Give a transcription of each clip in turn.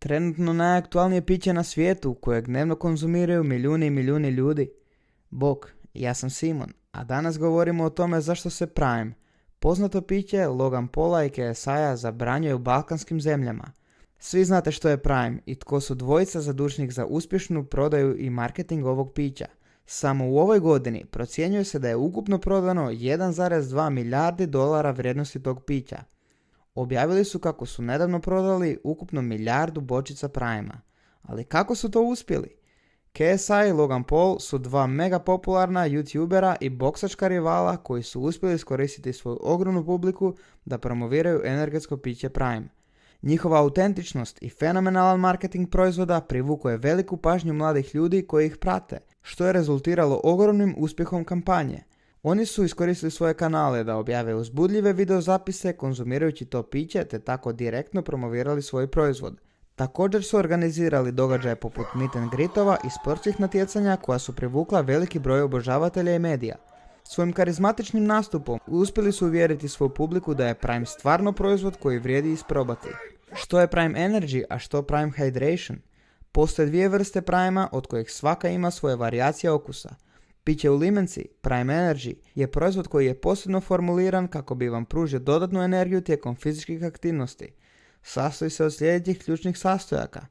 Trenutno najaktualnije piće na svijetu kojeg dnevno konzumiraju milijuni i milijuni ljudi. Bok, ja sam Simon, a danas govorimo o tome zašto se Prime, poznato piće Logan Paula i KSI-a, zabranjuje u balkanskim zemljama. Svi znate što je Prime i tko su dvojica zadužnih za uspješnu prodaju i marketing ovog pića. Samo u ovoj godini procjenjuje se da je ukupno prodano 1,2 milijardi dolara vrijednosti tog pića. Objavili su kako su nedavno prodali ukupno milijardu bočica Prima. Ali kako su to uspjeli? KSI i Logan Paul su dva mega popularna youtubera i boksačka rivala koji su uspjeli iskoristiti svoju ogromnu publiku da promoviraju energetsko piće Prime. Njihova autentičnost i fenomenalan marketing proizvoda privukao je veliku pažnju mladih ljudi koji ih prate, što je rezultiralo ogromnim uspjehom kampanje. Oni su iskoristili svoje kanale da objave uzbudljive videozapise konzumirajući to piće te tako direktno promovirali svoj proizvod. Također su organizirali događaje poput meet and greetova i sportskih natjecanja koja su privukla veliki broj obožavatelja i medija. Svojim karizmatičnim nastupom uspjeli su uvjeriti svoju publiku da je Prime stvarno proizvod koji vrijedi isprobati. Što je Prime Energy, a što Prime Hydration? Postoje dvije vrste Prima od kojih svaka ima svoje varijacije okusa. Piće u limenci, Prime Energy, je proizvod koji je posebno formuliran kako bi vam pružio dodatnu energiju tijekom fizičkih aktivnosti. Sastoji se od sljedećih ključnih sastojaka.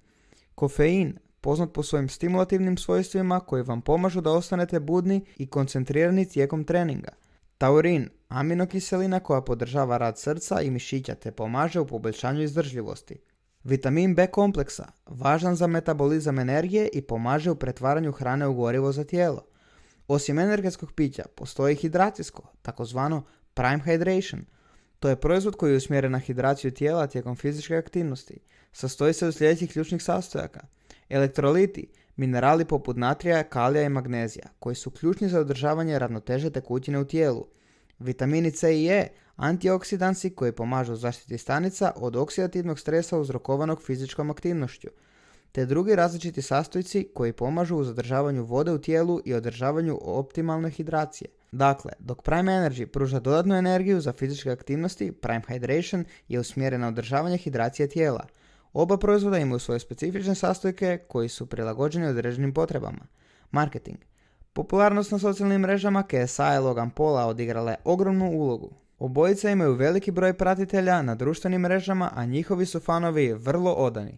Kofein, poznat po svojim stimulativnim svojstvima koji vam pomažu da ostanete budni i koncentrirani tijekom treninga. Taurin, aminokiselina koja podržava rad srca i mišića te pomaže u poboljšanju izdržljivosti. Vitamin B kompleksa, važan za metabolizam energije i pomaže u pretvaranju hrane u gorivo za tijelo. Osim energetskog pića, postoji hidracijsko, takozvano Prime Hydration. To je proizvod koji je usmjeren na hidraciju tijela tijekom fizičke aktivnosti. Sastoji se od sljedećih ključnih sastojaka. Elektroliti, minerali poput natrija, kalija i magnezija, koji su ključni za održavanje ravnoteže tekućine u tijelu. Vitamini C i E, antioksidansi koji pomažu u zaštiti stanica od oksidativnog stresa uzrokovanog fizičkom aktivnošću, te drugi različiti sastojci koji pomažu u zadržavanju vode u tijelu i održavanju optimalne hidracije. Dakle, dok Prime Energy pruža dodatnu energiju za fizičke aktivnosti, Prime Hydration je usmjeren na održavanje hidracije tijela. Oba proizvoda imaju svoje specifične sastojke koji su prilagođeni određenim potrebama. Marketing. Popularnost na socijalnim mrežama KSI i Logan Paula odigrala je ogromnu ulogu. Obojica imaju veliki broj pratitelja na društvenim mrežama, a njihovi su fanovi vrlo odani.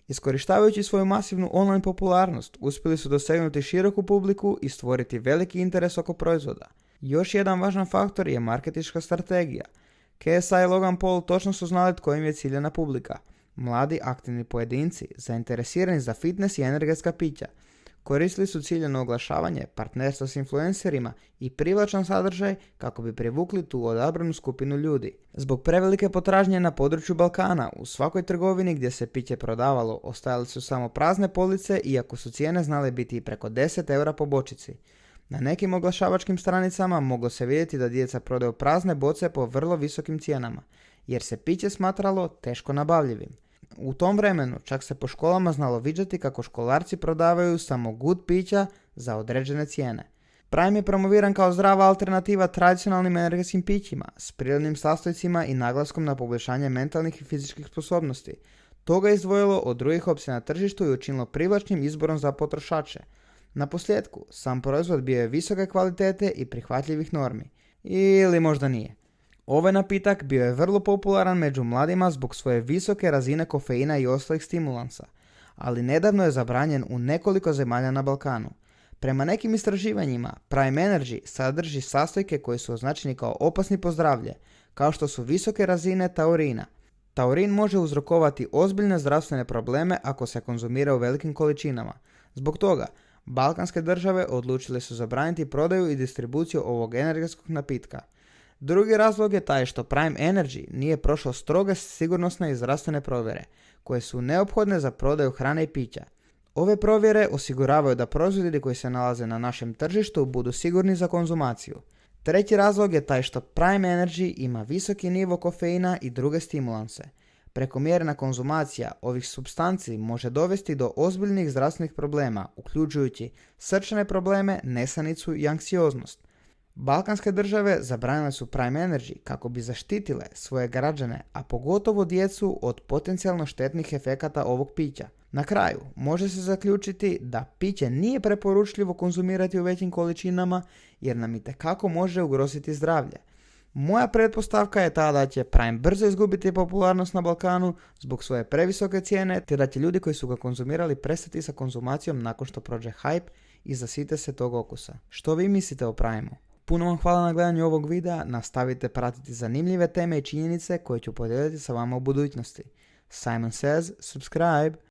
Iskorištavajući svoju masivnu online popularnost, uspjeli su dosegnuti široku publiku i stvoriti veliki interes oko proizvoda. Još jedan važan faktor je marketinška strategija. KSI i Logan Paul točno su znali tko im je ciljana publika. Mladi, aktivni pojedinci, zainteresirani za fitness i energetska pića. Koristili su ciljano oglašavanje, partnerstvo s influencerima i privlačan sadržaj kako bi privukli tu odabranu skupinu ljudi. Zbog prevelike potražnje na području Balkana, u svakoj trgovini gdje se piće prodavalo, ostajale su samo prazne police iako su cijene znale biti i preko 10 eura po bočici. Na nekim oglašavačkim stranicama moglo se vidjeti da djeca prodaju prazne boce po vrlo visokim cijenama, jer se piće smatralo teško nabavljivim. U tom vremenu čak se po školama znalo viđati kako školarci prodavaju samo good pića za određene cijene. Prime je promoviran kao zdrava alternativa tradicionalnim energetskim pićima s prirodnim sastojcima i naglaskom na poboljšanje mentalnih i fizičkih sposobnosti. To ga je izdvojilo od drugih opcija na tržištu i učinilo privlačnim izborom za potrošače. Na posljedku, sam proizvod bio je visoke kvalitete i prihvatljivih normi. Ili možda nije. Ovaj napitak bio je vrlo popularan među mladima zbog svoje visoke razine kofeina i ostalih stimulansa, ali nedavno je zabranjen u nekoliko zemalja na Balkanu. Prema nekim istraživanjima, Prime Energy sadrži sastojke koji su označeni kao opasni po zdravlje, kao što su visoke razine taurina. Taurin može uzrokovati ozbiljne zdravstvene probleme ako se konzumira u velikim količinama. Zbog toga, balkanske države odlučile su zabraniti prodaju i distribuciju ovog energetskog napitka. Drugi razlog je taj što Prime Energy nije prošao stroge sigurnosne i zdravstvene provjere, koje su neophodne za prodaju hrane i pića. Ove provjere osiguravaju da proizvodi koji se nalaze na našem tržištu budu sigurni za konzumaciju. Treći razlog je taj što Prime Energy ima visoki nivo kofeina i druge stimulanse. Prekomjerna konzumacija ovih supstanci može dovesti do ozbiljnih zdravstvenih problema, uključujući srčane probleme, nesanicu i anksioznost. Balkanske države zabranile su Prime Energy kako bi zaštitile svoje građane, a pogotovo djecu od potencijalno štetnih efekata ovog pića. Na kraju, može se zaključiti da piće nije preporučljivo konzumirati u većim količinama jer nam itekako može ugroziti zdravlje. Moja pretpostavka je ta da će Prime brzo izgubiti popularnost na Balkanu zbog svoje previsoke cijene, te da će ljudi koji su ga konzumirali prestati sa konzumacijom nakon što prođe hype i zasite se tog okusa. Što vi mislite o Primeu? Puno vam hvala na gledanju ovog videa, nastavite pratiti zanimljive teme i činjenice koje ću podijeliti sa vama u budućnosti. Simon says, subscribe!